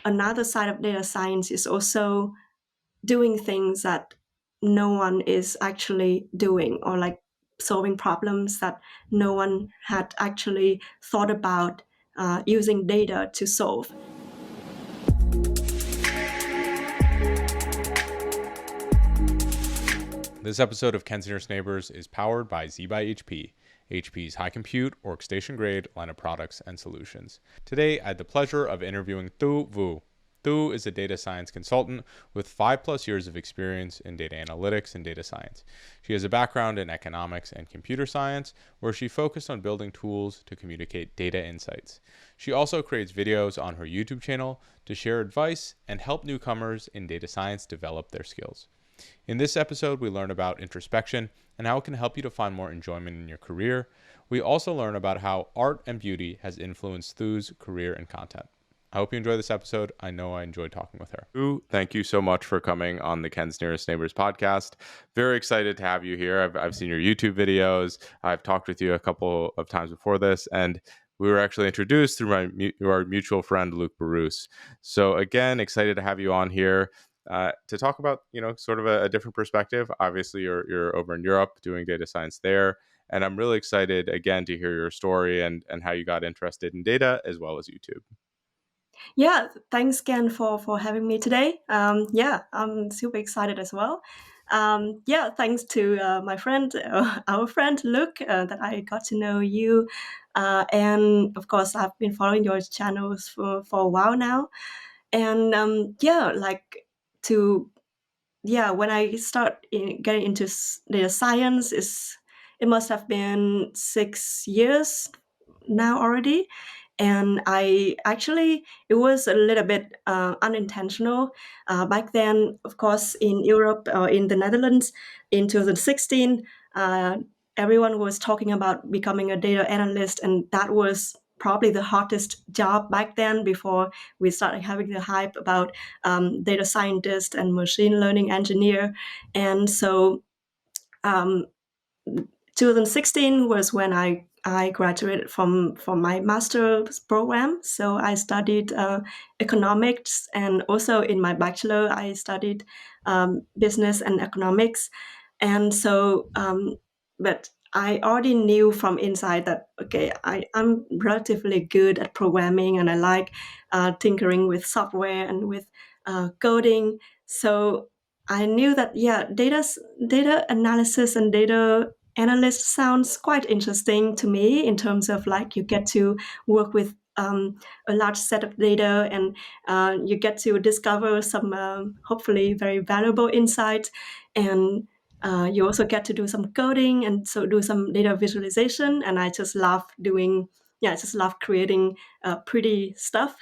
another side of data science is also doing things that no one is actually doing, or like solving problems that no one had actually thought about using data to solve. This episode of Ken's Nearest Neighbors is powered by Z by HP, HP's high compute, workstation grade line of products and solutions. Today, I had the pleasure of interviewing Thu Vu. Thu is a data science consultant with 5+ years of experience in data analytics and data science. She has a background in economics and computer science, where she focused on building tools to communicate data insights. She also creates videos on her YouTube channel to share advice and help newcomers in data science develop their skills. In this episode, we learn about introspection and how it can help you to find more enjoyment in your career. We also learn about how art and beauty has influenced Thu's career and content. I hope you enjoy this episode. I know I enjoyed talking with her. Thu, thank you so much for coming on the Ken's Nearest Neighbors podcast. Very excited to have you here. I've seen your YouTube videos. I've talked with you a couple of times before this, and we were actually introduced through our mutual friend, Luke Bruce. So again, excited to have you on here. To talk about, sort of a different perspective. Obviously, you're over in Europe doing data science there. And I'm really excited, again, to hear your story and how you got interested in data as well as YouTube. Yeah, thanks again for having me today. I'm super excited as well. Thanks to my friend, our friend Luke, that I got to know you. And of course, I've been following your channels for a while now. And when I start getting into data science, it must have been 6 years now already. And it was a little bit unintentional. Back then, of course, in Europe or in the Netherlands in 2016, everyone was talking about becoming a data analyst, and that was probably the hottest job back then, before we started having the hype about data scientist and machine learning engineer. And so 2016 was when I graduated from my master's program. So I studied economics, and also in my bachelor, I studied business and economics. And so, but I already knew from inside that, okay, I'm relatively good at programming, and I like tinkering with software and with coding. So I knew that, data analysis and data analyst sounds quite interesting to me, in terms of like you get to work with a large set of data, and you get to discover some hopefully very valuable insights, and you also get to do some coding and so do some data visualization. And I just love I just love creating pretty stuff.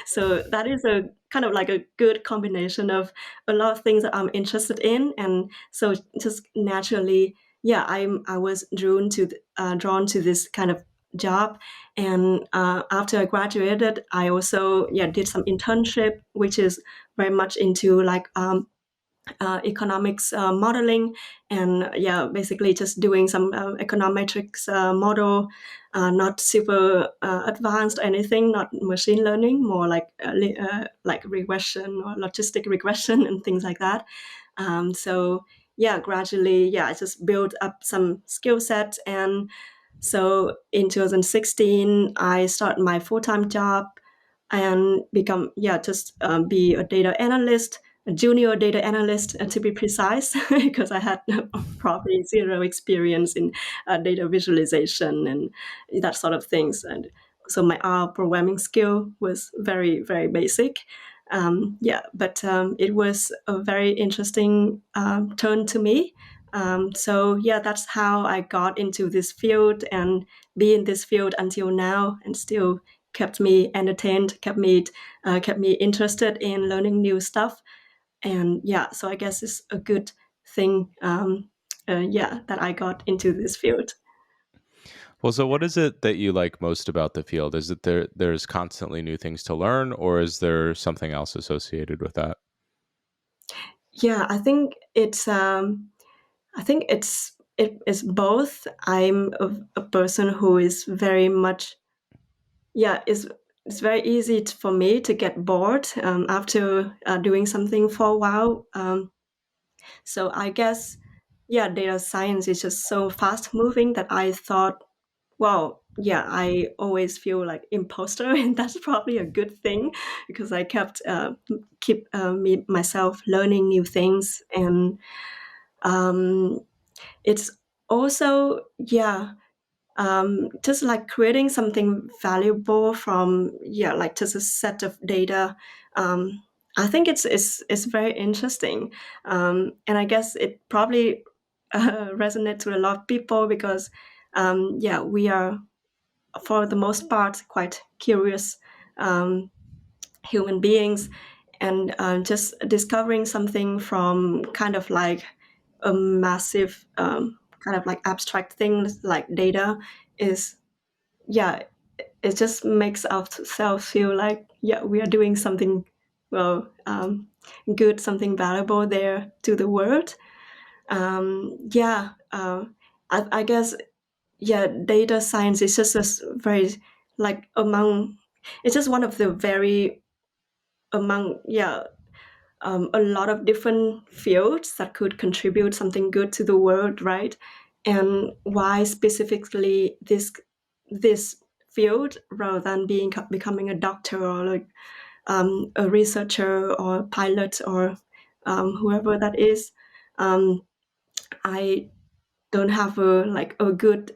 So that is a kind of like a good combination of a lot of things that I'm interested in. And so just naturally, I was drawn to this kind of job. And after I graduated, I also did some internship, which is very much into like economics modeling, and basically just doing some econometrics model, not super advanced or anything, not machine learning, more like regression or logistic regression and things like that. Gradually, I just built up some skill sets. And so in 2016, I started my full-time job and become be a data analyst, a junior data analyst, to be precise, because I had probably zero experience in data visualization and that sort of things. And so my R programming skill was very, very basic. But it was a very interesting turn to me. That's how I got into this field and be in this field until now, and still kept me entertained, kept me interested in learning new stuff. And so I guess it's a good thing, that I got into this field. Well, so what is it that you like most about the field? Is it there's constantly new things to learn, or is there something else associated with that? Yeah, I think it is both. I'm a person who is very much is it's very easy for me to get bored after doing something for a while. So I guess, yeah, data science is just so fast moving that I thought, well, yeah, I always feel like imposter, and that's probably a good thing because I keep myself learning new things, and um, it's also, yeah, just like creating something valuable from, yeah, like just a set of data. um, I think it's very interesting, and I guess it probably resonates with a lot of people because, yeah, we are for the most part quite curious um, human beings, and just discovering something from kind of like a massive kind of like abstract things like data is, yeah, it just makes ourselves feel like, yeah, we are doing something, well, good, something valuable there to the world. Yeah, I guess, yeah, data science is just very like among, it's just one of the very among, yeah, a lot of different fields that could contribute something good to the world, right? And why specifically this field rather than becoming a doctor or like a researcher or pilot or whoever that is? Um, I don't have a good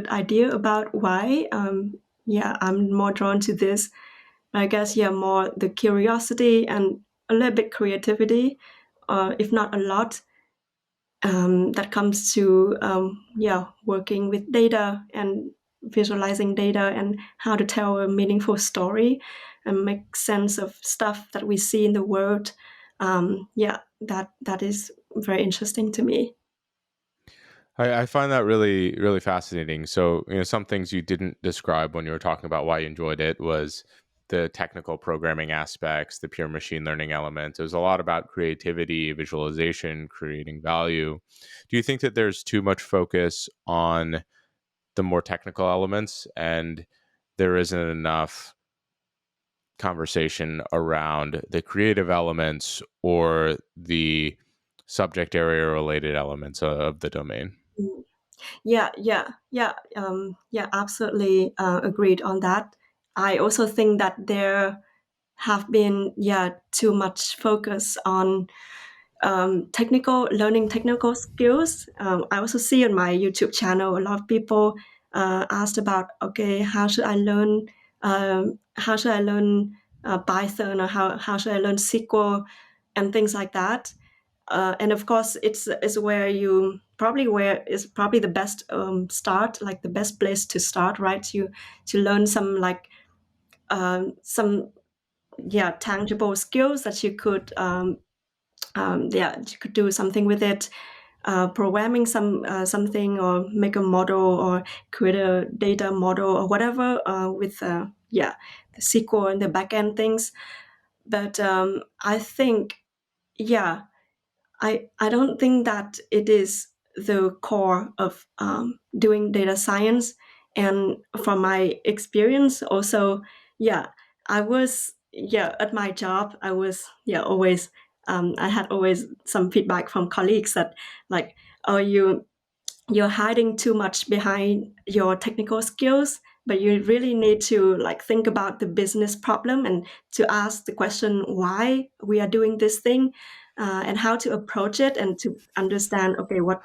idea about why. Yeah, I'm more drawn to this. I guess, yeah, more the curiosity and a little bit creativity, if not a lot, that comes to, yeah, working with data and visualizing data and how to tell a meaningful story and make sense of stuff that we see in the world. Yeah, that is very interesting to me. I find that really, really fascinating. So, some things you didn't describe when you were talking about why you enjoyed it was the technical programming aspects, the pure machine learning elements. There's a lot about creativity, visualization, creating value. Do you think that there's too much focus on the more technical elements and there isn't enough conversation around the creative elements or the subject area related elements of the domain? Mm. Yeah, yeah, yeah, yeah, absolutely agreed on that. I also think that there have been, yeah, too much focus on learning technical skills. I also see on my YouTube channel a lot of people asked about, okay, how should I learn Python, or how should I learn SQL and things like that. And of course, it's where you probably where is probably the best start, like the best place to start, right? To learn some, yeah, tangible skills that you could, yeah, you could do something with it, programming something or make a model or create a data model or whatever with, yeah, the SQL and the backend things. But I think, yeah, I don't think that it is the core of doing data science. And from my experience, also, yeah, I was, yeah, at my job, I was, yeah, always, I had always some feedback from colleagues that, like, oh, you're hiding too much behind your technical skills, but you really need to like think about the business problem and to ask the question why we are doing this thing, and how to approach it, and to understand, okay, what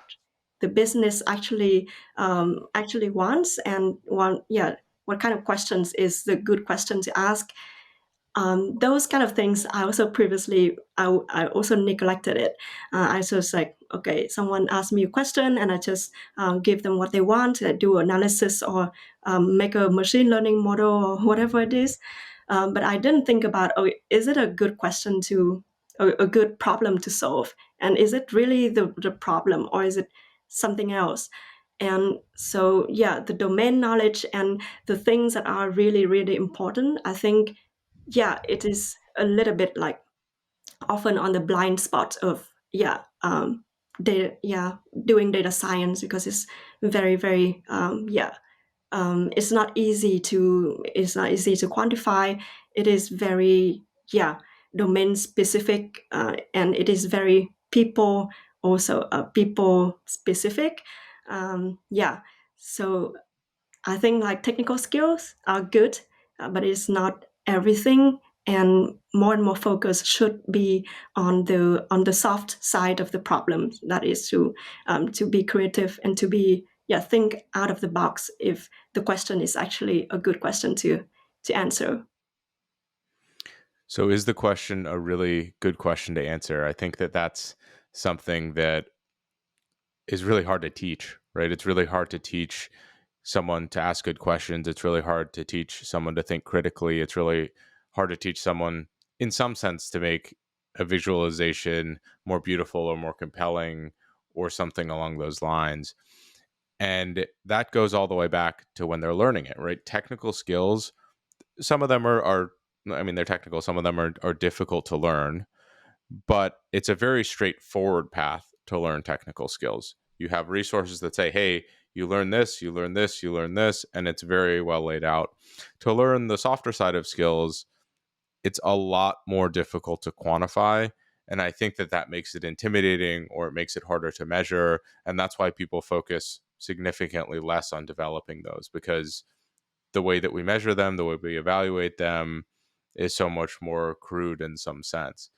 the business actually wants, and want, yeah, what kind of questions is the good question to ask. Those kind of things I also previously, I also neglected it. I just like, okay, someone asked me a question and I just give them what they want, do analysis or make a machine learning model or whatever it is. But I didn't think about, oh, is it a good question to, a good problem to solve, and is it really the problem, or is it something else? And so, yeah, the domain knowledge and the things that are really really important, I think, yeah, it is a little bit like often on the blind spot of, yeah, data, yeah, doing data science, because it's very very, yeah, it's not easy to quantify. It is very, yeah, domain specific, and it is very people specific. Yeah, so I think like technical skills are good, but it's not everything. And more focus should be on the soft side of the problem. That is to be creative and to be, yeah, think out of the box if the question is actually a good question to answer. So, is the question a really good question to answer? I think that that's something that is really hard to teach, right? It's really hard to teach someone to ask good questions. It's really hard to teach someone to think critically. It's really hard to teach someone, in some sense, to make a visualization more beautiful or more compelling or something along those lines. And that goes all the way back to when they're learning it, right? Technical skills, some of them are I mean, they're technical, some of them are difficult to learn, but it's a very straightforward path to learn technical skills. You have resources that say, hey, you learn this, you learn this, you learn this, and it's very well laid out. To learn the softer side of skills, it's a lot more difficult to quantify. And I think that that makes it intimidating or it makes it harder to measure. And that's why people focus significantly less on developing those, because the way that we measure them, the way we evaluate them is so much more crude in some sense.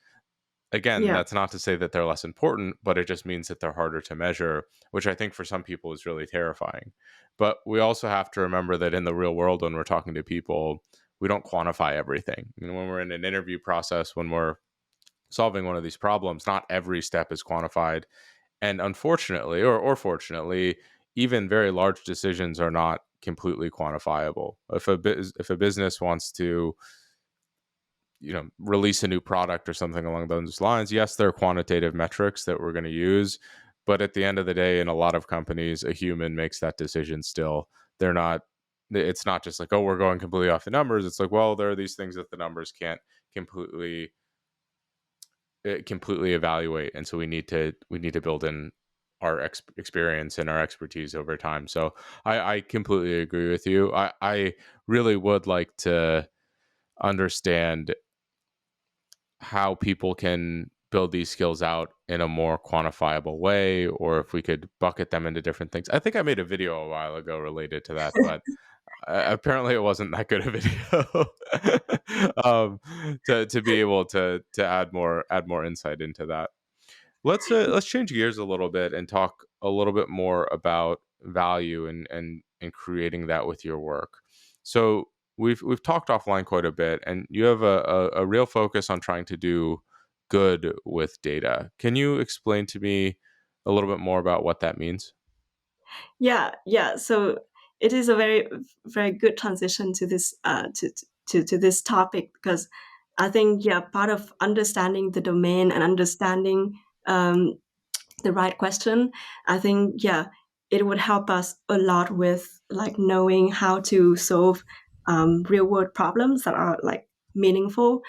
Again, Yeah, that's not to say that they're less important, but it just means that they're harder to measure, which I think for some people is really terrifying. But we also have to remember that in the real world, when we're talking to people, we don't quantify everything. You know, when we're in an interview process, when we're solving one of these problems, not every step is quantified. And unfortunately, or fortunately, even very large decisions are not completely quantifiable. If a business wants to, release a new product or something along those lines, yes, there are quantitative metrics that we're going to use, but at the end of the day, in a lot of companies, a human makes that decision still. They're not It's not just like, oh, we're going completely off the numbers. It's like, well, there are these things that the numbers can't completely completely evaluate, and so we need to build in our experience and our expertise over time. So I completely agree with you. I really would like to understand how people can build these skills out in a more quantifiable way, or if we could bucket them into different things. I think I made a video a while ago related to that, but apparently it wasn't that good a video. To be able to add more insight into that. Let's change gears a little bit and talk a little bit more about value and creating that with your work. So we've talked offline quite a bit, and you have a real focus on trying to do good with data. Can you explain to me a little bit more about what that means? yeah. So it is a very good transition to this to this topic, because I think, yeah, part of understanding the domain and understanding um, the right question, I think, yeah, it would help us a lot with like knowing how to solve real world problems that are like meaningful.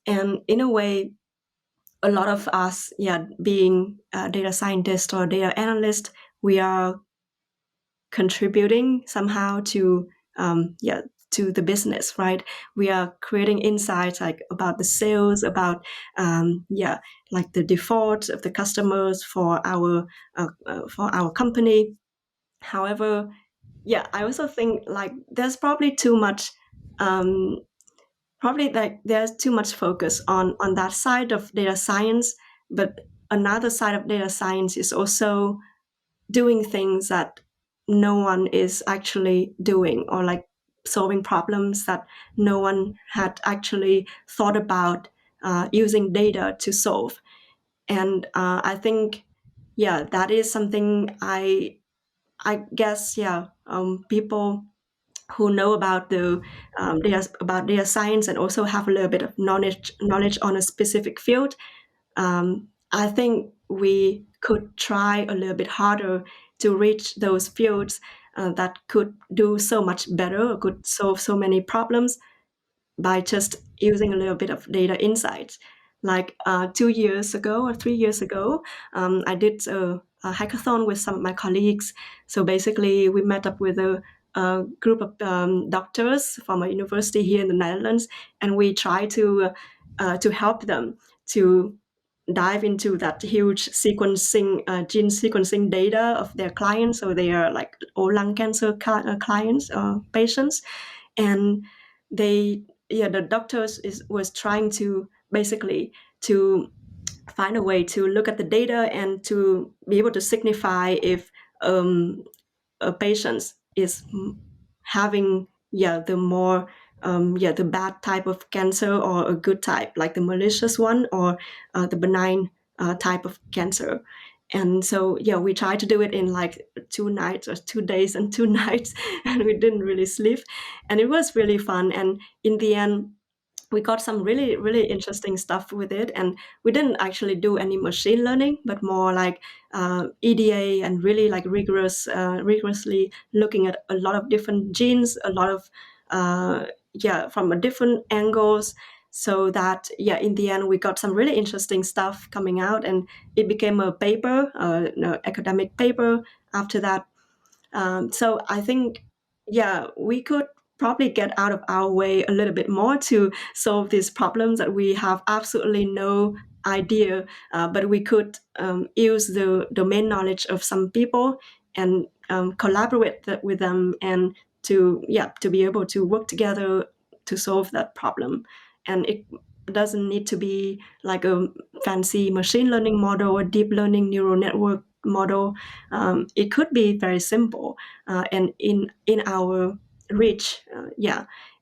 And in a way, a lot of us, yeah, being a data scientist or data analyst, we are contributing somehow to, yeah, to the business, right? We are creating insights like about the sales, about, yeah, like the default of the customers for our company. However, yeah, I also think like there's probably too much, um, probably like there's too much focus on that side of data science. But another side of data science is also doing things that no one is actually doing, or like solving problems that no one had actually thought about using data to solve. And I think, yeah, that is something I guess, yeah, people who know about the about data science and also have a little bit of knowledge on a specific field, I think we could try a little bit harder to reach those fields that could do so much better, or could solve so many problems by just using a little bit of data insights. Like 2 years ago or 3 years ago, I did a hackathon with some of my colleagues. So basically, we met up with a group of doctors from a university here in the Netherlands, and we try to help them to dive into that huge sequencing gene sequencing data of their clients. So they are like all lung cancer clients patients, and they the doctors was trying to basically to find a way to look at the data and to be able to signify if a patient is having the more the bad type of cancer, or a good type like the malicious one, or the benign type of cancer. And so we tried to do it in like 2 nights or 2 days and 2 nights, and we didn't really sleep, and it was really fun. And in the end, we got some really really interesting stuff with it. And we didn't actually do any machine learning, but more like EDA, and really like rigorously looking at a lot of different genes, a lot of from a different angles, so that in the end we got some really interesting stuff coming out, and it became a paper, academic paper after that. So I think, we could probably get out of our way a little bit more to solve these problems that we have absolutely no idea, but we could use the domain knowledge of some people, and collaborate with them, and to be able to work together to solve that problem. And it doesn't need to be like a fancy machine learning model or deep learning neural network model. It could be very simple, and in our reach.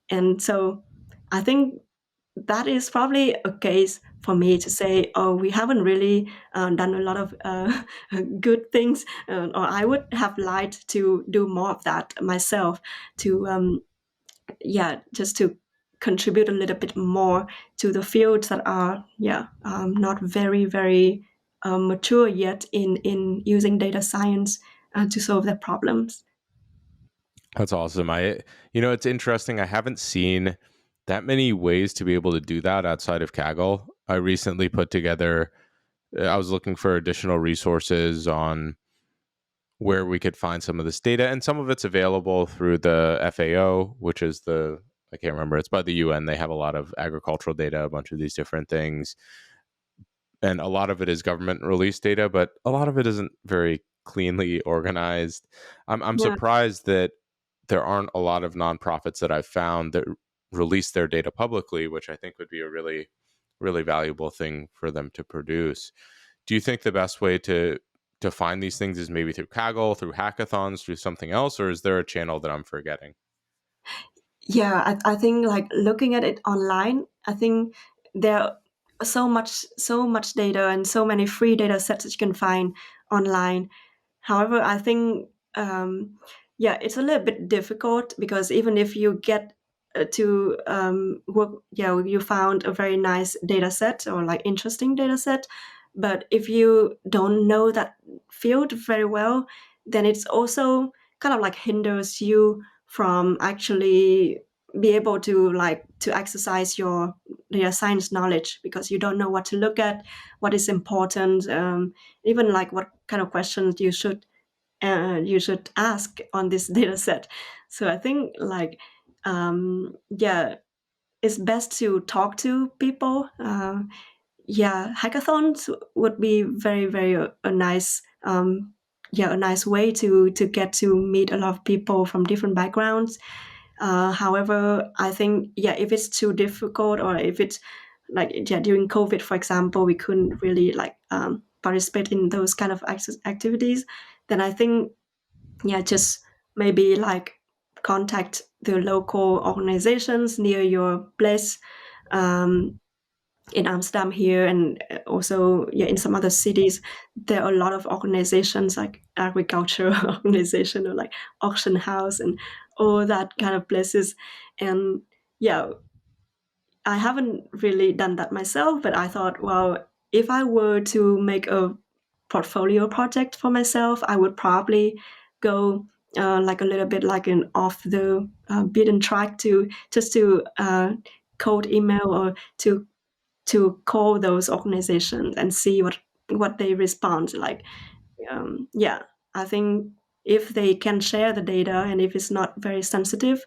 And so I think that is probably a case for me to say, oh, we haven't really done a lot of good things, or I would have liked to do more of that myself, to just to contribute a little bit more to the fields that are not very very mature yet in using data science to solve their problems. That's awesome. It's interesting. I haven't seen that many ways to be able to do that outside of Kaggle. I recently put together, I was looking for additional resources on where we could find some of this data, and some of it's available through the FAO, which is I can't remember, it's by the UN. They have a lot of agricultural data, a bunch of these different things. And a lot of it is government released data, but a lot of it isn't very cleanly organized. I'm Yeah. surprised that there aren't a lot of nonprofits that I've found that release their data publicly, which I think would be a really, really valuable thing for them to produce. Do you think the best way to find these things is maybe through Kaggle, through hackathons, through something else, or is there a channel that I'm forgetting? I think like looking at it online, I think there are so much data and so many free data sets that you can find online. However, I think it's a little bit difficult, because even if you get to work, you found a very nice data set, or like interesting data set, but if you don't know that field very well, then it's also kind of like hinders you from actually be able to like to exercise your data science knowledge, because you don't know what to look at, what is important, even like what kind of questions you should ask on this data set. So I think like it's best to talk to people. Hackathons would be very very a nice a nice way to get to meet a lot of people from different backgrounds. However, I think if it's too difficult, or if it's like during COVID, for example, we couldn't really like participate in those kind of activities, then I think just maybe like contact the local organizations near your place. Um, in Amsterdam here, and also in some other cities, there are a lot of organizations like agriculture organization, or like auction house, and all that kind of places. And yeah, I haven't really done that myself, but I thought, well, if I were to make a portfolio project for myself, I would probably go like a little bit like an off the beaten track, to just to cold email, or to call those organizations and see what they respond like. I think if they can share the data and if it's not very sensitive,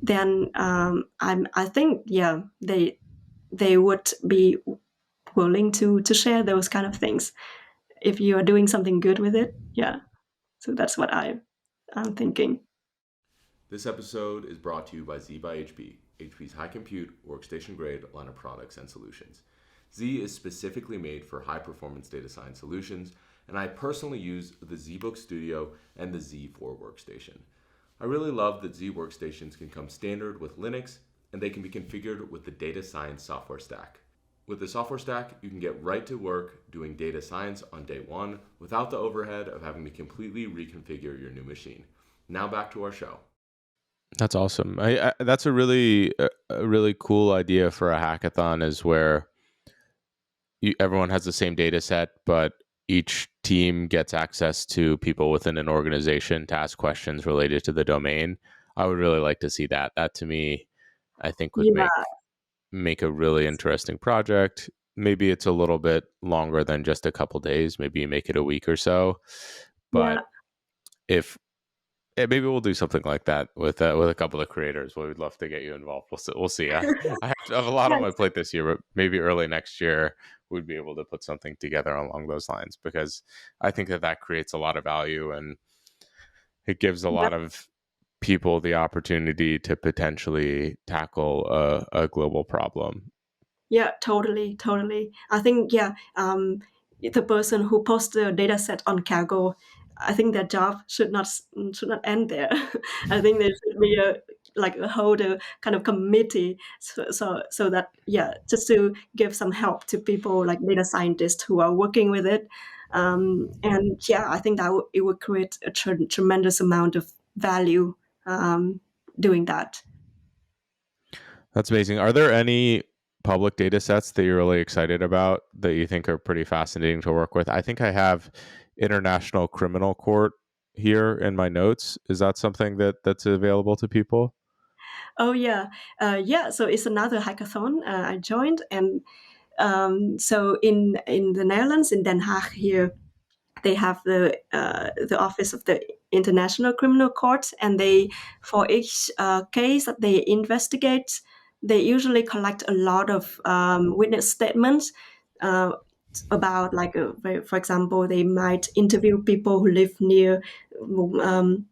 then I think yeah they would be willing to share those kind of things if you are doing something good with it. Yeah, so that's what I'm thinking. This episode is brought to you by Z by HP, HP's high compute, workstation grade line of products and solutions. Z is specifically made for high performance data science solutions, and I personally use the ZBook Studio and the Z4 workstation. I really love that Z workstations can come standard with Linux and they can be configured with the data science software stack. With the software stack, you can get right to work doing data science on day one without the overhead of having to completely reconfigure your new machine. Now back to our show. That's awesome. That's a really cool idea for a hackathon, is where everyone has the same data set, but each team gets access to people within an organization to ask questions related to the domain. I would really like to see that. That to me, I think would Yeah, make a really interesting project. Maybe it's a little bit longer than just a couple days. Maybe you make it a week or so. But yeah, if maybe we'll do something like that with a couple of creators. We'd love to get you involved. We'll see. We'll see. I have a lot on my yes, plate this year, but maybe early next year we'd be able to put something together along those lines, because I think that creates a lot of value, and it gives a lot of people the opportunity to potentially tackle a global problem. yeah, totally, totally. I think yeah, the person who posts the data set on Kaggle, I think their job should not end there. I think there should be a like a whole kind of committee, so that yeah, just to give some help to people like data scientists who are working with it. And yeah, I think that it would create a tremendous amount of value doing that. That's amazing. Are there any public data sets that you're really excited about that you think are pretty fascinating to work with? I think I have International Criminal Court here in my notes. Is that something that's available to people? Oh yeah, yeah. So it's another hackathon I joined, and so in the Netherlands, in Den Haag here, they have the office of the International Criminal Court, and they for each case that they investigate, they usually collect a lot of witness statements. Uh, about like for example, they might interview people who live near um,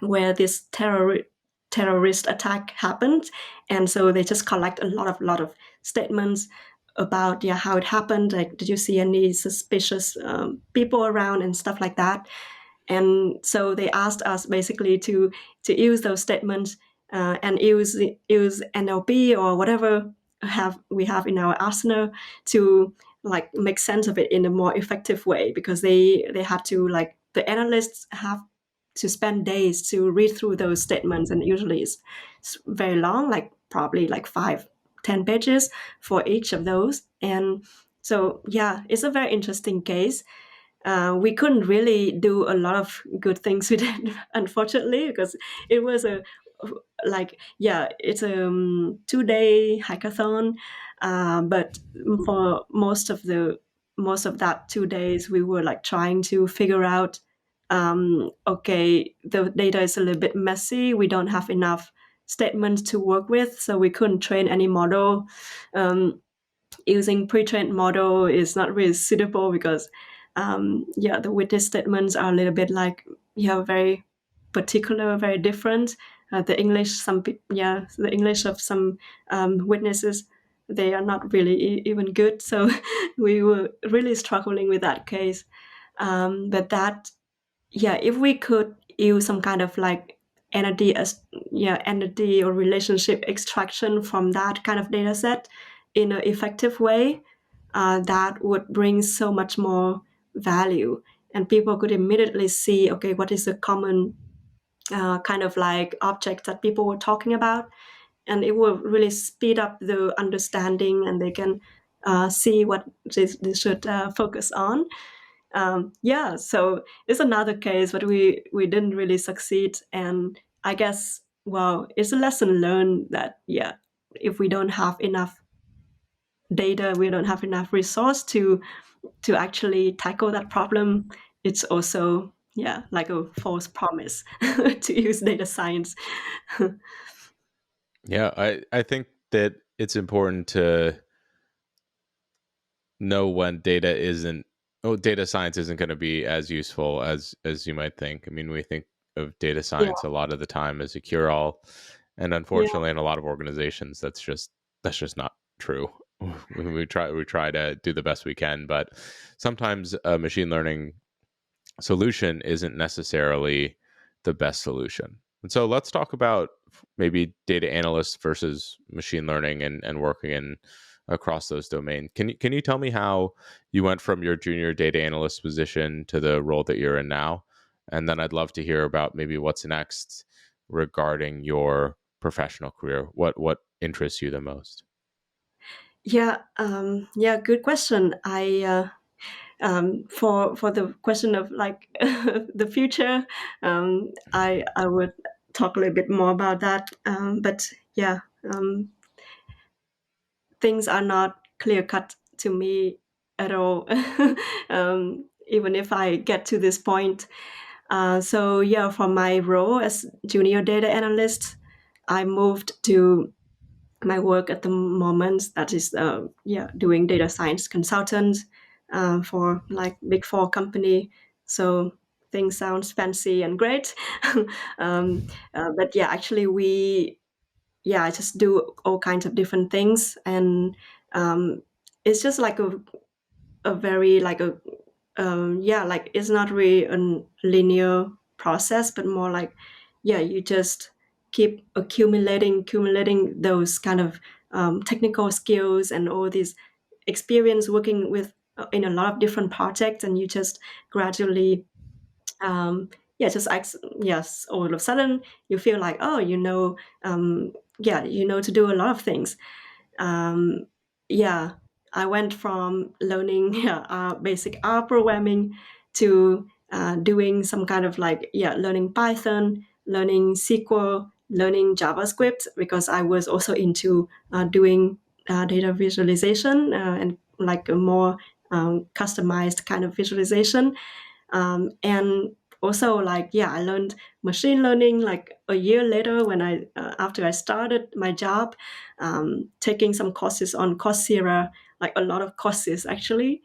where this terrorist attack happened, and so they just collect a lot of statements about yeah how it happened. Like, did you see any suspicious people around and stuff like that? And so they asked us basically to use those statements and use NLP or whatever have we have in our arsenal to like make sense of it in a more effective way, because they had to like the analysts have to spend days to read through those statements, and usually it's very long, like probably like 5-10 pages for each of those. And so yeah, it's a very interesting case. We couldn't really do a lot of good things with it, unfortunately, because it was a like yeah, it's a 2-day hackathon, but for most of that 2 days, we were like trying to figure out. Okay, the data is a little bit messy. We don't have enough statements to work with, so we couldn't train any model. Um, Using pre-trained model is not really suitable because yeah, the witness statements are a little bit like yeah, very particular, very different. The English, yeah, the English of some witnesses, they are not really even good. So we were really struggling with that case. But that yeah, if we could use some kind of like entity as yeah, entity or relationship extraction from that kind of data set in an effective way, that would bring so much more value, and people could immediately see okay, what is the common kind of like object that people were talking about, and it will really speed up the understanding, and they can see what they should focus on. Yeah, so it's another case, but we didn't really succeed. And I guess well, it's a lesson learned that yeah, if we don't have enough data, we don't have enough resource to actually tackle that problem. It's also yeah, like a false promise to use data science. Yeah, I think that it's important to know when data science isn't going to be as useful as you might think. I mean, we think of data Yeah, science a lot of the time as a cure all, and yeah, unfortunately in a lot of organizations that's just not true. We try to do the best we can, but sometimes a machine learning solution isn't necessarily the best solution. And so let's talk about maybe data analysts versus machine learning and working in across those domains. Can you tell me how you went from your junior data analyst position to the role that you're in now? And then I'd love to hear about maybe what's next regarding your professional career. What interests you the most? yeah. Yeah, good question. For the question of like the future, I would talk a little bit more about that. But yeah, um, things are not clear cut to me at all. Even if I get to this point. So yeah, for my role as junior data analyst, I moved to my work at the moment, that is yeah, doing data science consultant for like big four company. So things sounds fancy and great. But yeah, actually we, yeah, I just do all kinds of different things. And um, it's just like a very like a yeah, like it's not really a linear process, but more like, yeah, you just keep accumulating those kind of technical skills and all these experience working with in a lot of different projects, and you just gradually um, yeah, just yes, all of a sudden you feel like, oh, yeah, you know to do a lot of things. um, yeah, I went from learning yeah, basic R programming to doing some kind of like, yeah, learning Python, learning SQL, learning JavaScript, because I was also into doing data visualization and like a more customized kind of visualization. And also like, yeah, I learned machine learning like a year later when I after I started my job, taking some courses on Coursera, like a lot of courses actually.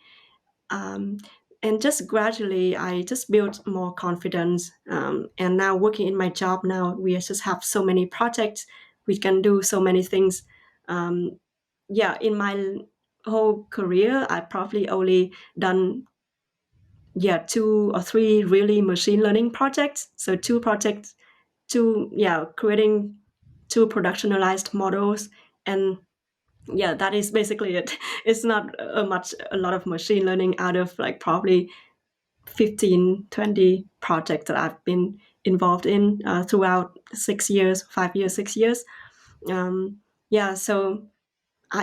um, and just gradually I just built more confidence, and now working in my job now, we just have so many projects, we can do so many things. Yeah, in my whole career I probably only done, yeah, two or three really machine learning projects. So two projects, two, yeah, creating two productionalized models. And yeah, that is basically it. It's not a lot of machine learning out of like probably 15, 20 projects that I've been involved in throughout 6 years, 5 years, 6 years. Yeah, so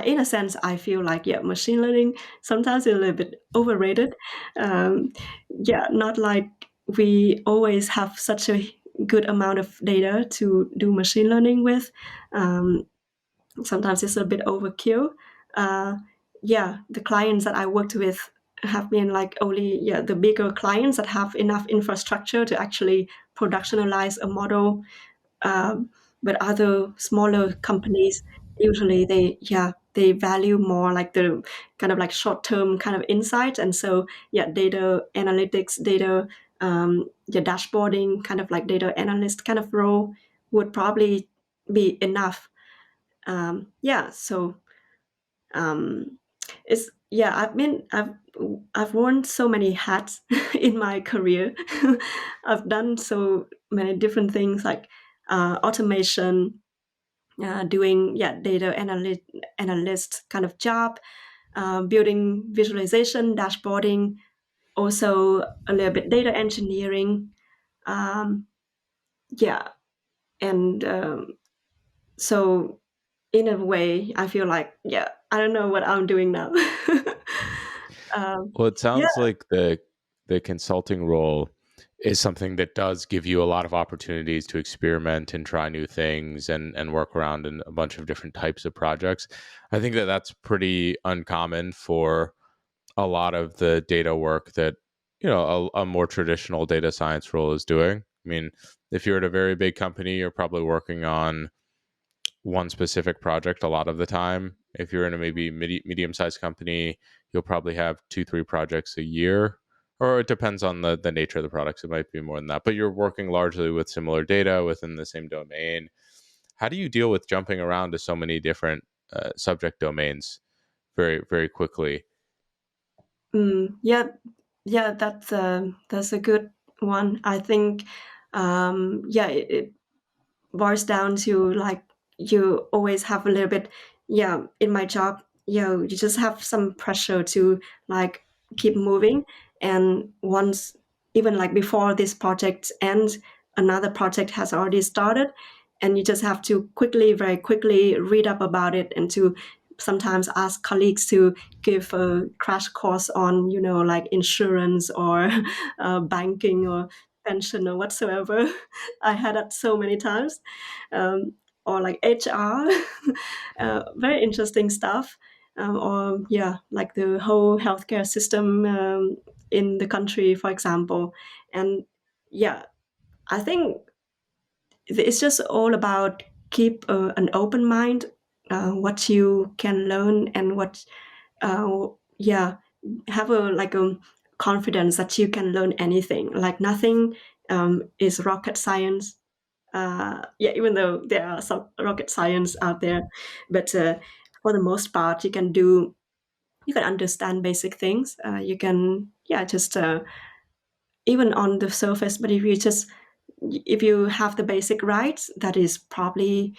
in a sense, I feel like, yeah, machine learning sometimes is a little bit overrated. Um, yeah, not like we always have such a good amount of data to do machine learning with. Um, Sometimes it's a bit overkill. Uh, yeah, the clients that I worked with have been like only, yeah, the bigger clients that have enough infrastructure to actually productionalize a model. um, but other smaller companies, usually they, yeah, they value more like the kind of like short term kind of insight. And so yeah, data analytics, data, yeah, dashboarding, kind of like data analyst kind of role would probably be enough. Yeah, so um, it's, yeah, I've worn so many hats in my career. I've done so many different things like automation, doing, yeah, analyst kind of job, building visualization, dashboarding, also a little bit data engineering. Um, yeah, and so in a way, I feel like, yeah, I don't know what I'm doing now. Well, it Yeah, sounds like the consulting role is something that does give you a lot of opportunities to experiment and try new things and work around in a bunch of different types of projects. I think that that's pretty uncommon for a lot of the data work that a more traditional data science role is doing. I mean, if you're at a very big company, you're probably working on one specific project a lot of the time. If you're in a maybe medium sized company, you'll probably have two, three projects a year, or it depends on the nature of the products. It might be more than that, but you're working largely with similar data within the same domain. How do you deal with jumping around to so many different subject domains very, very quickly? Yeah, yeah, that's a good one. I think, yeah, it boils down to like you always have a little bit, yeah, in my job, you just have some pressure to like keep moving. And once, even like before this project ends, another project has already started, and you just have to quickly, very quickly read up about it, and to sometimes ask colleagues to give a crash course on, like insurance or banking or pension or whatsoever. I had that so many times, or like HR, very interesting stuff, or yeah, like the whole healthcare system in the country, for example. And yeah, I think it's just all about keep an open mind, what you can learn and what, yeah, have a like a confidence that you can learn anything. Like nothing is rocket science. Yeah, even though there are some rocket science out there, but for the most part, you can understand basic things. You can, yeah, just even on the surface. But if you have the basic rights, that is probably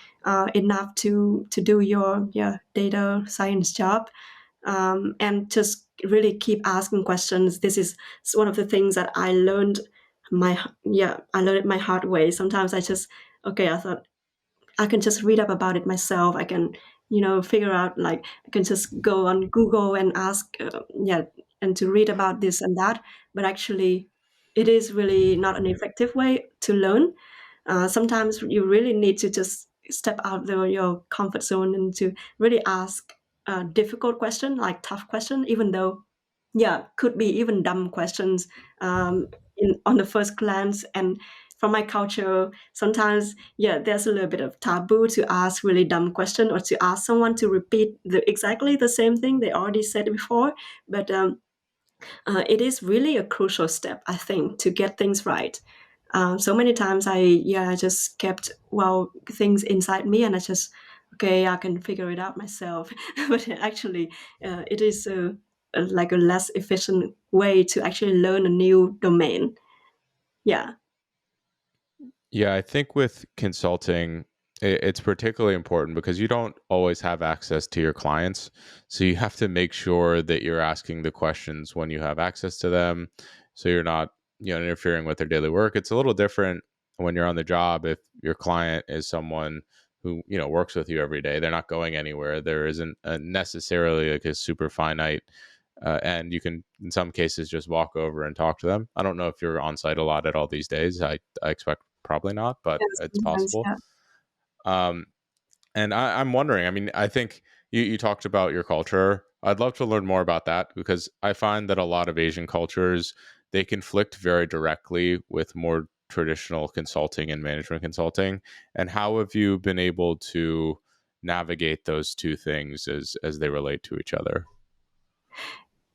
enough to do your, yeah, data science job. And just really keep asking questions. This is one of the things that I learned. I learned it my hard way. Sometimes I just, okay, I thought I can just read up about it myself. I can, figure out, like I can just go on Google and ask, yeah, and to read about this and that. But actually, it is really not an effective way to learn. Sometimes you really need to just step out of your comfort zone and to really ask a difficult question, like tough question, even though, yeah, could be even dumb questions, on the first glance. And from my culture, sometimes, yeah, there's a little bit of taboo to ask really dumb question, or to ask someone to repeat exactly the same thing they already said before. But it is really a crucial step, I think, to get things right. So many times I just kept, well, things inside me, and I just, okay, I can figure it out myself. But actually, it is like a less efficient way to actually learn a new domain. Yeah. Yeah, I think with consulting, it's particularly important because you don't always have access to your clients. So you have to make sure that you're asking the questions when you have access to them. So you're not, interfering with their daily work. It's a little different when you're on the job. If your client is someone who, works with you every day, they're not going anywhere. There isn't necessarily like a super finite and you can, in some cases, just walk over and talk to them. I don't know if you're on site a lot at all these days. I expect probably not, but Yes, it's sometimes, possible. yeah. Um, and I'm wondering, I mean, I think you talked about your culture. I'd love to learn more about that because I find that a lot of Asian cultures, they conflict very directly with more traditional consulting and management consulting. And how have you been able to navigate those two things as they relate to each other?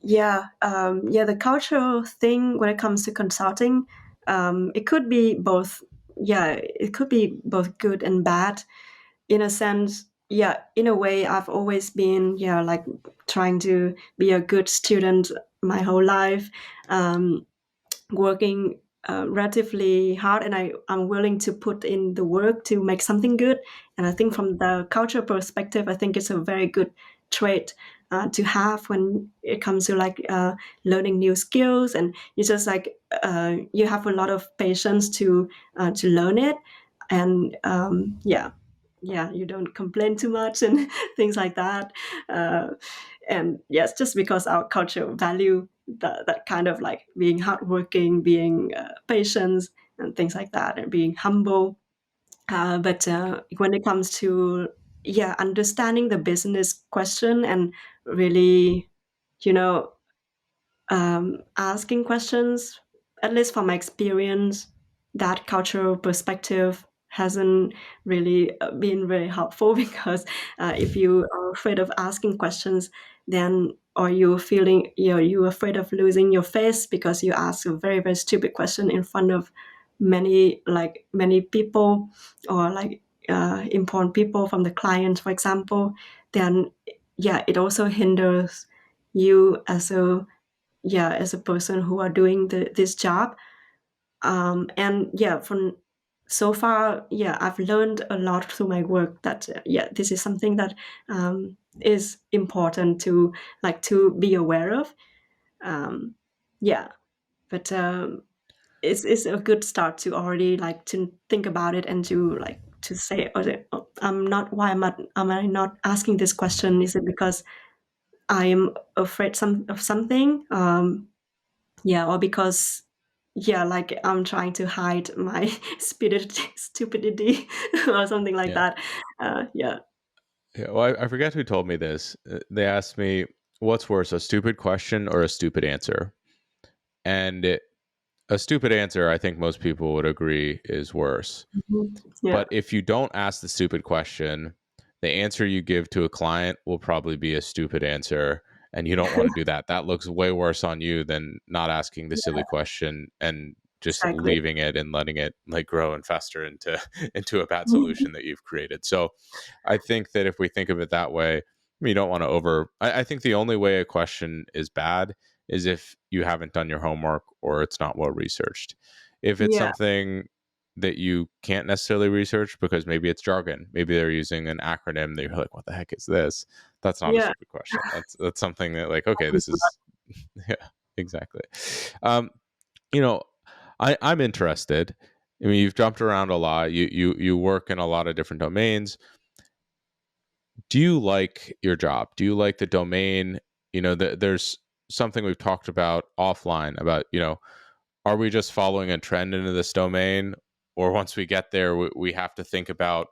Yeah, yeah, the cultural thing when it comes to consulting, it could be both. Yeah, it could be both good and bad. In a sense, yeah, in a way, I've always been, yeah, like trying to be a good student my whole life, working relatively hard, and I'm willing to put in the work to make something good. And I think from the cultural perspective, I think it's a very good trait to have when it comes to like learning new skills. And you just like you have a lot of patience to learn it. And yeah, yeah, you don't complain too much and things like that. uh, and yes, just because our culture value that kind of like being hardworking, being patient, and things like that, and being humble. But when it comes to, yeah, understanding the business question and really, you know asking questions, at least from my experience, that cultural perspective hasn't really been very helpful because if you are afraid of asking questions, then or you're feeling you're afraid of losing your face because you ask a very very stupid question in front of many people or like important people from the client, for example, then yeah, it also hinders you as a as a person who are doing this job. And yeah, from so far, yeah, I've learned a lot through my work that yeah, this is something that is important to to be aware of. um, yeah, but it's a good start to already like to think about it and to to say, okay, I'm not, why am I not asking this question? Is it because I am afraid of something? Yeah, or because yeah, like I'm trying to hide my stupidity or something like Yeah. that. Yeah. Yeah. Well, I forget who told me this. They asked me, what's worse, a stupid question or a stupid answer? And a stupid answer, I think most people would agree, is worse. Mhm. Yeah. But if you don't ask the stupid question, the answer you give to a client will probably be a stupid answer. And you don't want to do that. That looks way worse on you than not asking the silly question and just Exactly. leaving it and letting it like grow and fester into into a bad Mhm. solution that you've created. So I think that if we think of it that way, you don't want to I think the only way a question is bad is if you haven't done your homework or it's not well researched. If it's Yeah. something that you can't necessarily research because maybe it's jargon. Maybe they're using an acronym that you're like, what the heck is this? That's not a Yeah. stupid question. That's something that like, okay, this is yeah, exactly. Um, you know, I'm interested. I mean, you've jumped around a lot. You work in a lot of different domains. Do you like your job? Do you like the domain? There's something we've talked about offline about, are we just following a trend into this domain, or once we get there we have to think about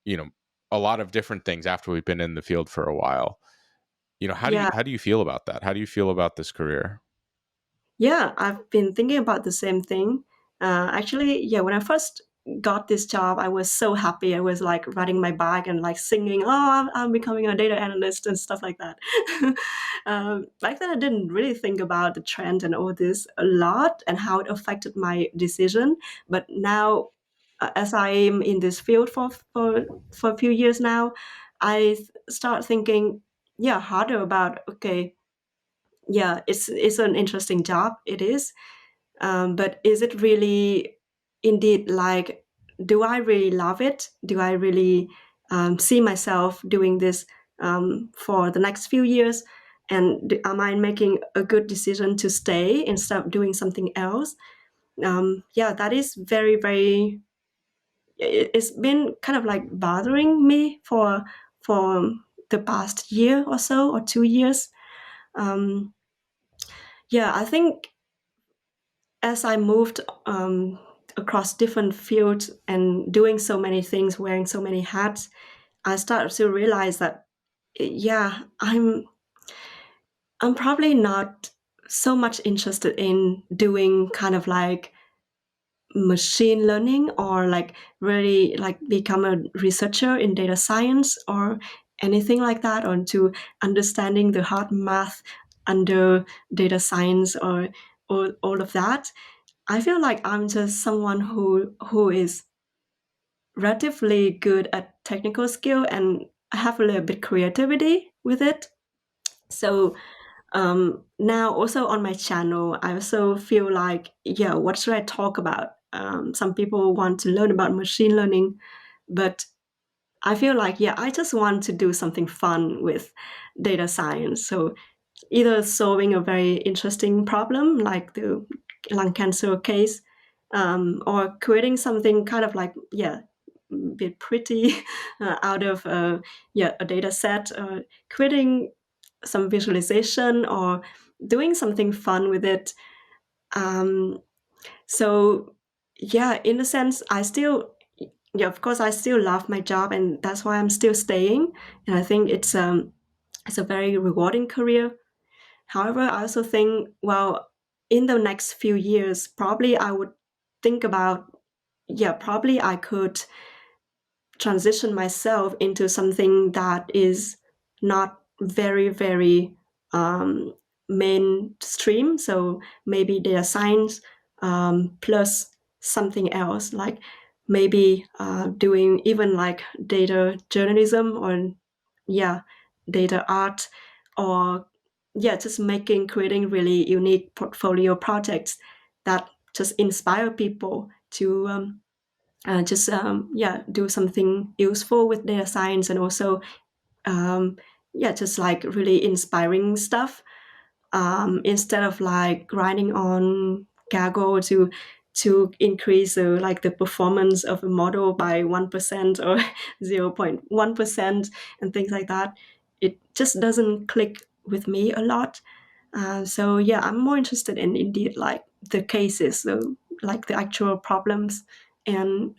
you know a lot of different things after we've been in the field for a while? How do you Yeah. how do you feel about that? How do you feel about this career? Yeah, I've been thinking about the same thing. Actually, yeah, when I first got this job, I was so happy. I was like riding my bike and like singing, "Oh, I'm becoming a data analyst" and stuff like that. Back then, I didn't really think about the trend and all this a lot and how it affected my decision. But now, as I am in this field for a few years now, start thinking, yeah, harder about okay, yeah, it's an interesting job. It is, but is it really indeed like? Do I really love it? Do I really see myself doing this for the next few years? And am I making a good decision to stay instead of doing something else? Yeah, that is very very. It's been kind of like bothering me for the past year or so or 2 years. Um, yeah, I think as I moved across different fields and doing so many things, wearing so many hats, I started to realize that yeah, I'm probably not so much interested in doing kind of like machine learning or like really like become a researcher in data science or anything like that, or to understanding the hard math under data science or all of that. I feel like I'm just someone who is relatively good at technical skill and I have a little bit creativity with it. So now also on my channel, I also feel like, yeah, what should I talk about? Some people want to learn about machine learning, but I feel like, yeah, I just want to do something fun with data science. So either solving a very interesting problem like the lung cancer case, or creating something kind of like yeah, bit pretty out of yeah, a data set, creating some visualization or doing something fun with it. um, so yeah, in a sense I still, yeah, of course I still love my job and that's why I'm still staying, and I think it's a very rewarding career. However, I also think, well, in the next few years, probably I would think about, yeah, probably I could transition myself into something that is not very, very um, mainstream. So maybe data science plus something else, like maybe doing even like data journalism or, yeah, data art, or, yeah, just creating really unique portfolio projects that just inspire people to just yeah, do something useful with data science, and also yeah, just like really inspiring stuff, instead of like grinding on Kaggle to increase like the performance of a model by 1% or 0.1% and things like that. It just doesn't click with me a lot. So yeah, I'm more interested in indeed like the cases, so like the actual problems, and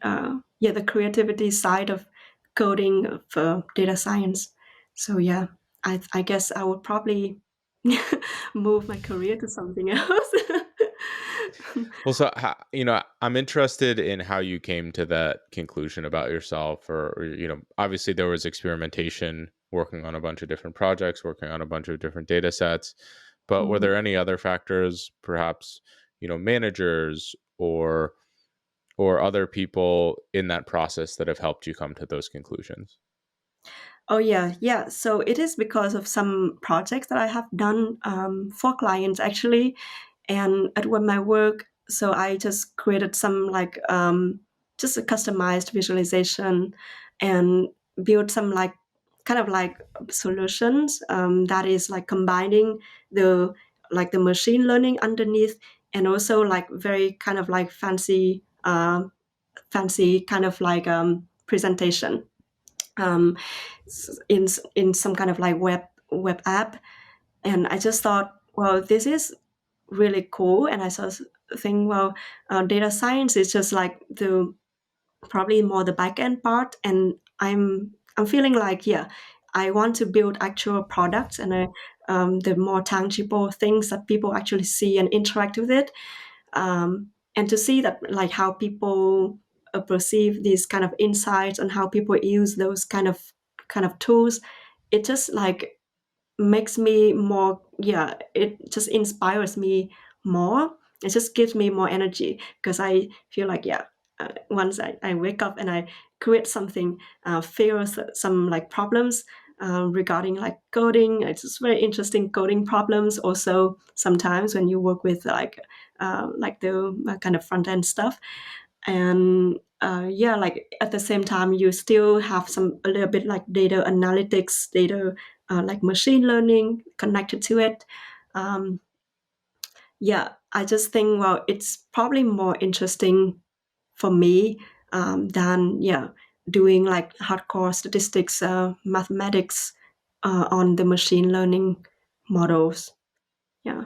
yeah, the creativity side of coding of data science. So yeah, I guess I would probably move my career to something else. Well, so I'm interested in how you came to that conclusion about yourself, or obviously there was experimentation, working on a bunch of different projects, working on a bunch of different data sets, but were Mhm. there any other factors, perhaps, managers or other people in that process that have helped you come to those conclusions? Oh yeah, yeah. So it is because of some projects that I have done for clients actually, and at my work. So I just created some like just a customized visualization, and built some like kind of like solutions that is like combining the the machine learning underneath, and also like very kind of like fancy kind of like presentation um, in some kind of like web app. And I just thought, well, this is really cool. And I sort of think, well, data science is just like the probably more the back end part, and I'm feeling like, yeah, I want to build actual products, and the more tangible things that people actually see and interact with it, and to see that like how people perceive these kind of insights and how people use those kind of tools. It just like makes me more, yeah, it just inspires me more. It just gives me more energy, because I feel like, yeah, once I wake up and I create something, figure some like problems regarding like coding. It's just very interesting coding problems also sometimes when you work with like the kind of front end stuff. And yeah, like at the same time you still have some a little bit like data analytics, data like machine learning connected to it. um, yeah, I just think, well, it's probably more interesting for me than, yeah, doing like hardcore statistics, mathematics on the machine learning models. Yeah,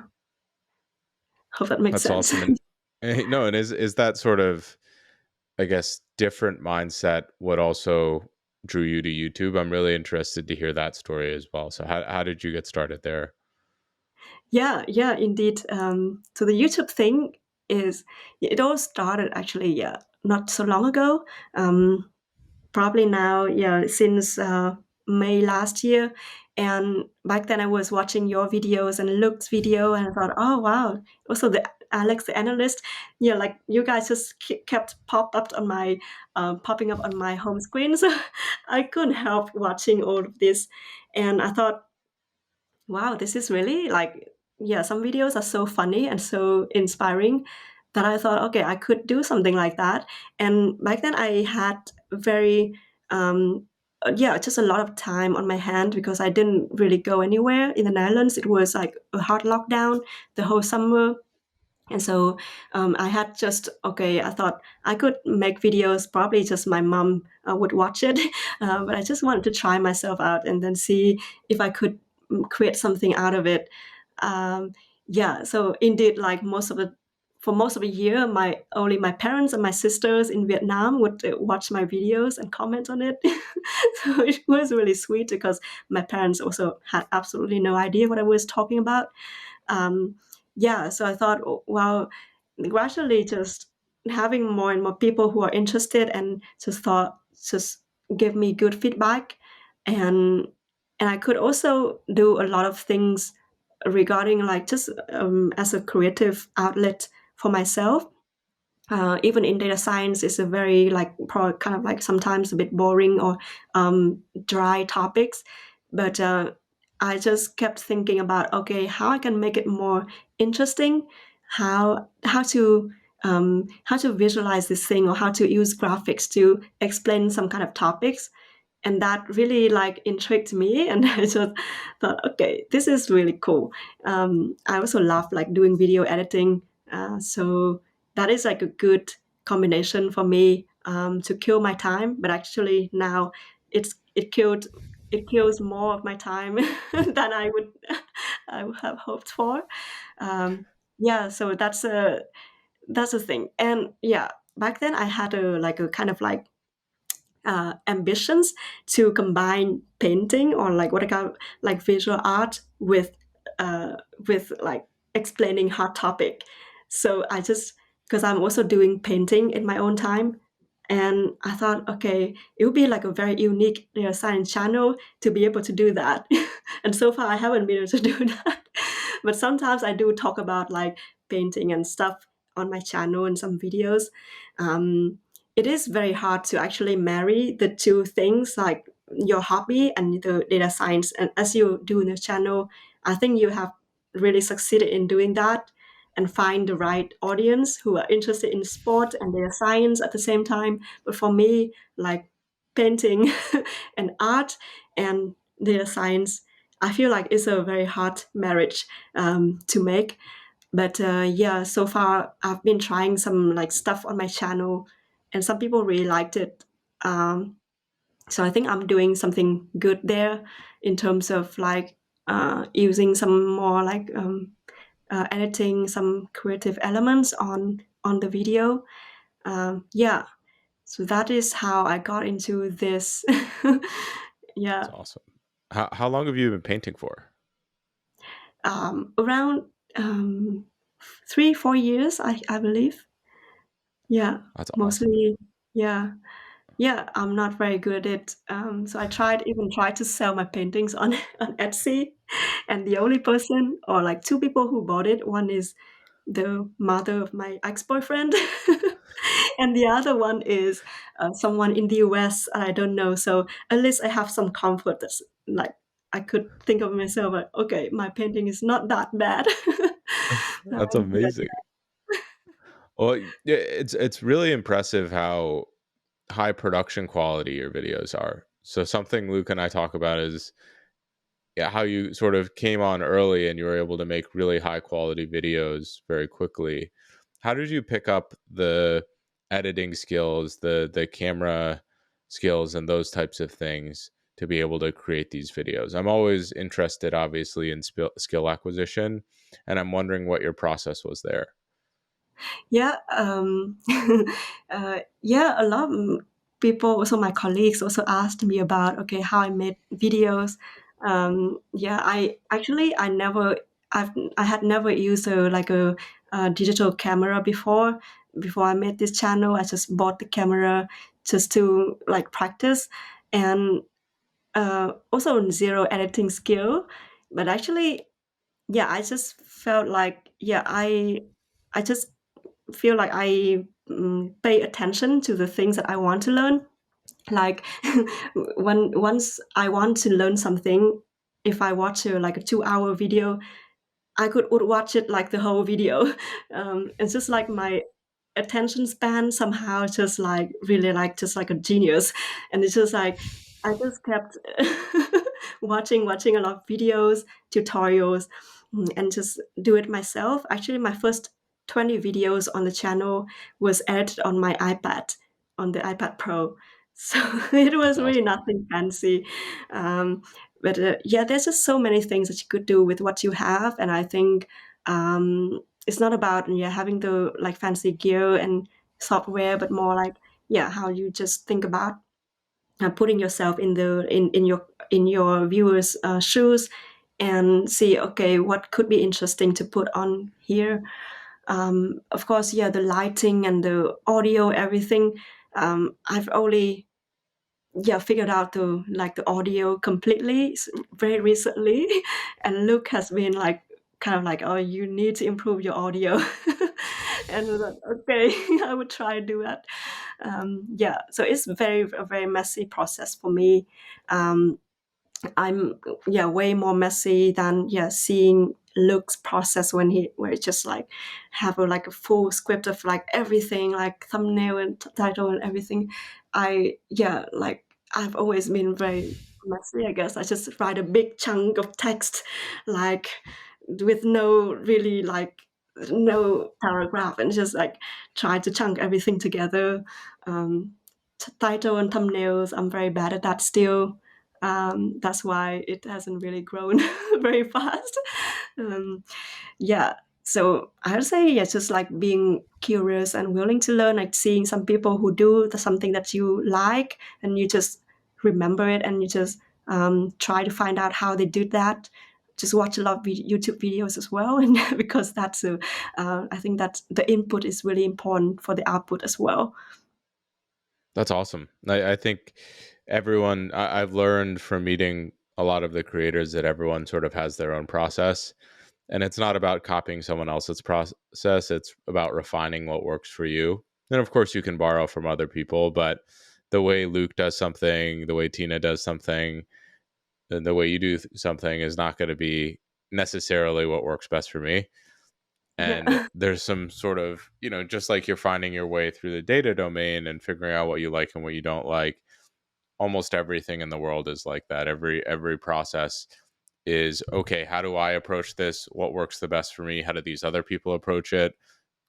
hope that makes That's sense. awesome. And no, and is that sort of, I guess, different mindset what also drew you to YouTube? I'm really interested to hear that story as well. So how did you get started there? Yeah, yeah, indeed. So the YouTube thing is, it all started actually, yeah, not so long ago. Um, Probably now, yeah, since May last year. And back then I was watching your videos and Luke's video, and I thought, oh wow, also the Alex the analyst, yeah, like you guys just kept popping up on my home screen, so I couldn't help watching all of this, and I thought, wow, this is really like, yeah, some videos are so funny and so inspiring that I thought, okay, I could do something like that. And back then I had very, yeah, just a lot of time on my hand, because I didn't really go anywhere in the Netherlands. It was like a hard lockdown the whole summer. And so I had just, okay, I thought I could make videos, probably just my mom would watch it. But I just wanted to try myself out and then see if I could create something out of it. Um, yeah, so indeed, like most of the for most of a year, my only my parents and my sisters in Vietnam would watch my videos and comment on it. So it was really sweet because my parents also had absolutely no idea what I was talking about. um, yeah, so I thought, oh, well, gradually just having more and more people who are interested and just give me good feedback, and I could also do a lot of things regarding like just as a creative outlet for myself. Even in data science, is a very like kind of like sometimes a bit boring or dry topics, but I just kept thinking about, okay, how I can make it more interesting, how to visualize this thing, or how to use graphics to explain some kind of topics. And that really like intrigued me, and I just thought, okay, this is really cool. I also love like doing video editing, so that is like a good combination for me, to kill my time. But actually now it kills more of my time than I would have hoped for. Yeah, so that's a thing. And yeah, back then I had a like a kind of like ambitions to combine painting, or like what I call like visual art, with like explaining hard topic. So I just, because I'm also doing painting in my own time, and I thought, okay, it would be like a very unique science channel to be able to do that. And so far I haven't been able to do that. But sometimes I do talk about like painting and stuff on my channel and some videos. um, it is very hard to actually marry the two things, like your hobby and the data science. And as you do in the channel, I think you have really succeeded in doing that, and find the right audience who are interested in sport and data science at the same time. But for me, like painting and art and data science, I feel like it's a very hard marriage to make. But yeah, so far I've been trying some like stuff on my channel, and some people really liked it. So I think I'm doing something good there, in terms of like using some more like editing some creative elements on the video. Yeah, so that is how I got into this. Yeah. That's awesome. How long have you been painting for? Around 3 4 years, I believe. Yeah, That's awesome. mostly. Yeah. Yeah, I'm not very good at it. So I tried to sell my paintings on on Etsy, and the only person, or like two people who bought it, one is the mother of my ex-boyfriend, and the other one is someone in the US. I don't know. So at least I have some comfort. That's like I could think of myself like, okay, my painting is not that bad. So That's I'm good at amazing. Well, yeah, it's really impressive how high production quality your videos are. So something Luke and I talk about is, yeah, how you sort of came on early and you were able to make really high quality videos very quickly. How did you pick up the editing skills, the camera skills, and those types of things to be able to create these videos? I'm always interested, obviously, in skill acquisition, and I'm wondering what your process was there. Yeah, yeah, a lot of people, also my colleagues, also asked me about, okay, how I made videos. Yeah, I had never used a digital camera before. Before I made this channel, I just bought the camera just to like practice, and also zero editing skill. But actually, yeah, I just felt like, yeah, I just feel like I pay attention to the things that I want to learn. Like once I want to learn something, if I watch like a 2 hour video, I would watch it like the whole video. It's just like my attention span somehow just like really like just like a genius, and it's just like I just kept watching a lot of videos, tutorials, and just do it myself. Actually, my first 20 videos on the channel was edited on my iPad, on the iPad Pro. So it That's was really awesome. nothing fancy. um, but yeah, there's just so many things that you could do with what you have, and I think it's not about having the like fancy gear and software, but more like how you just think about putting yourself in the in your viewers shoes and see, okay, what could be interesting to put on here. Of course, the lighting and the audio, everything. I've only figured out the audio completely very recently, and Luke has been like kind of like, oh, you need to improve your audio, and I was like, okay, I would try to do that. So it's a very messy process for me. um, I'm way more messy than seeing Luke's process when he where it's just like have like a full script of like everything, like thumbnail and title and everything. Like I've always been very messy, I guess. I just write a big chunk of text, like with no really like no paragraph, and just like try to chunk everything together. um, Title and thumbnails, I'm very bad at that still. That's why it hasn't really grown very fast. Um, yeah, so I would say just like being curious and willing to learn, like seeing some people who do something that you like, and you just remember it, and you just try to find out how they did that. Just watch a lot of YouTube videos as well, and because I think that the input is really important for the output as well. That's awesome. I think I've learned from meeting a lot of the creators that everyone sort of has their own process. And it's not about copying someone else's process, it's about refining what works for you. And of course, you can borrow from other people, but the way Luke does something, the way Tina does something, and the way you do something is not going to be necessarily what works best for me. And Yeah. there's some sort of, just like you're finding your way through the data domain and figuring out what you like and what you don't like, almost everything in the world is like that. Every process is, okay, how do I approach this? What works the best for me? How do these other people approach it?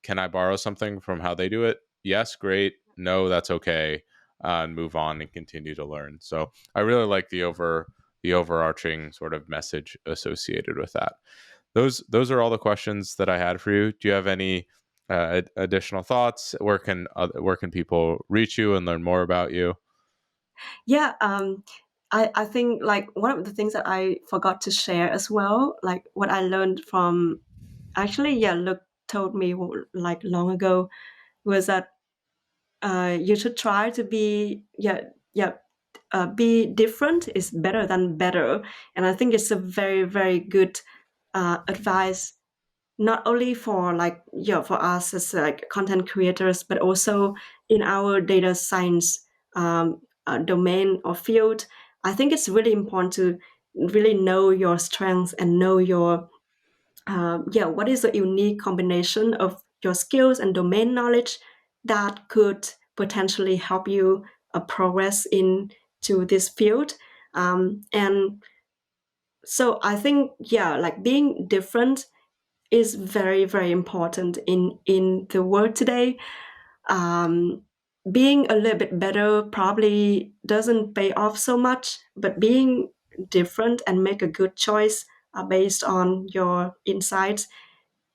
Can I borrow something from how they do it? Yes, great. No, that's okay. And move on and continue to learn. So I really like the overarching sort of message associated with that. Those are all the questions that I had for you. Do you have any additional thoughts? Where can people reach you and learn more about you? Yeah, I think like one of the things that I forgot to share as well, like what I learned from actually, Luke told me like long ago, was that you should try to be be different is better than better, and I think it's a very very good advice, not only for like for us as like content creators, but also in our data science domain or field. I think it's really important to really know your strengths and know your what is the unique combination of your skills and domain knowledge that could potentially help you progress into this field. And so I think like being different is very very important in the world today. um, Being a little bit better probably doesn't pay off so much, but being different and make a good choice based on your insights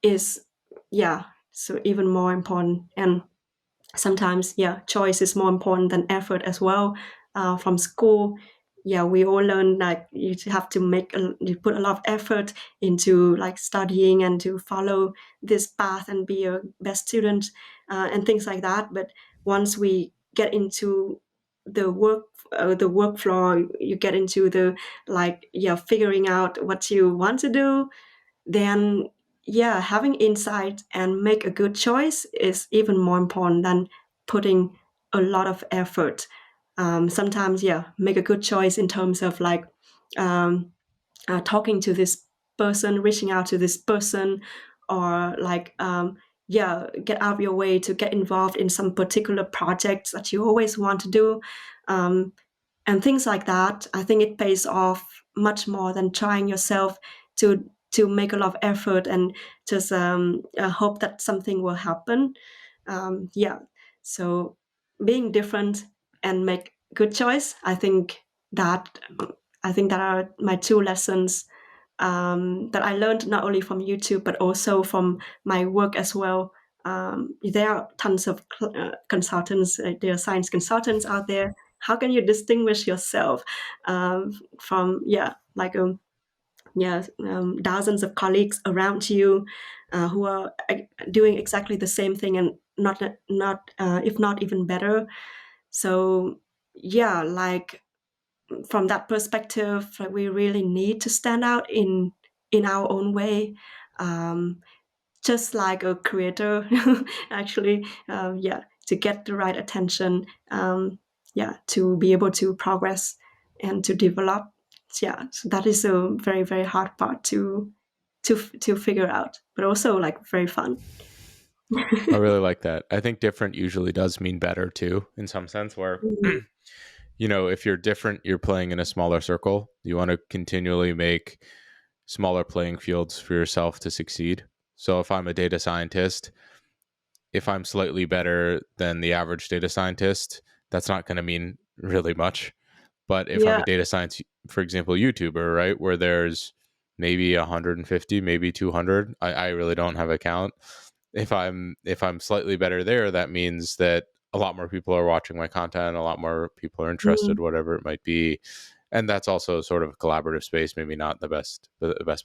is so even more important. And sometimes choice is more important than effort as well. From school, we all learn like you have to you put a lot of effort into like studying and to follow this path and be a best student, and things like that. But once we get into the work floor, you get into the like figuring out what you want to do, then having insight and make a good choice is even more important than putting a lot of effort. Sometimes, make a good choice in terms of like um, talking to this person, reaching out to this person, or like get out of your way to get involved in some particular projects that you always want to do. Um, and things like that. I think it pays off much more than trying yourself to make a lot of effort and just hope that something will happen. Yeah, so being different and make good choice. That I think that are my two lessons that I learned not only from YouTube but also from my work as well. There are tons of consultants, there are science consultants out there. How can you distinguish yourself from dozens of colleagues around you who are doing exactly the same thing and not if not even better? So yeah, like from that perspective, like, we really need to stand out in our own way, um, just like a creator, actually, to get the right attention, to be able to progress and to develop. Yeah, so that is a very very hard part to figure out, but also like very fun. I really like that. I think different usually does mean better too, in some sense, where, Mhm. if you're different, you're playing in a smaller circle. You want to continually make smaller playing fields for yourself to succeed. So if I'm a data scientist, if I'm slightly better than the average data scientist, that's not going to mean really much. But if I'm a Yeah. data science, for example, YouTuber, right, where there's maybe 150, maybe 200, I really don't have a count. If I'm slightly better there, that means that a lot more people are watching my content, a lot more people are interested, Mm. whatever it might be. And that's also sort of a collaborative space, maybe not the best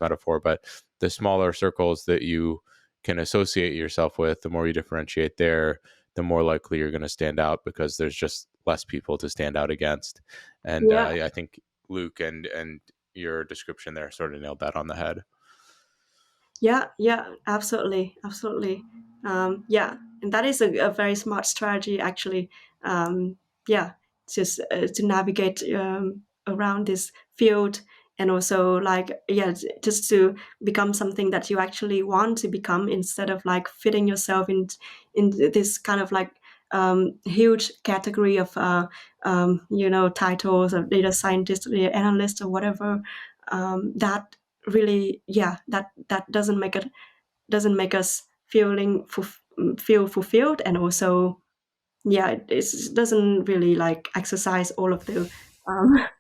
metaphor, but the smaller circles that you can associate yourself with, the more you differentiate there, the more likely you're going to stand out because there's just less people to stand out against. And Yeah. I think Luke and your description there sort of nailed that on the head. Yeah, yeah, absolutely, absolutely. Yeah, and that is a very smart strategy, actually. Yeah, just to navigate around this field, and also like just to become something that you actually want to become instead of like fitting yourself in this kind of like huge category of titles of data scientist, data analyst, or whatever. That really, that doesn't make us feel fulfilled, and also it doesn't really like exercise all of the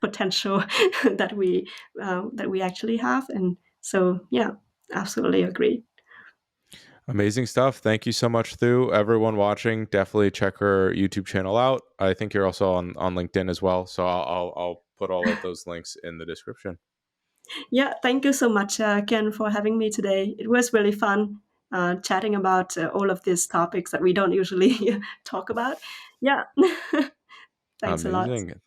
potential that we actually have. And so yeah, absolutely agree. Amazing stuff. Thank you so much, Thu. Everyone watching, definitely check her YouTube channel out. I think you're also on LinkedIn as well. So I'll put all of those links in the description. Yeah, thank you so much, Ken, for having me today. It was really fun chatting about all of these topics that we don't usually talk about. Yeah. Thanks a lot. Amazing.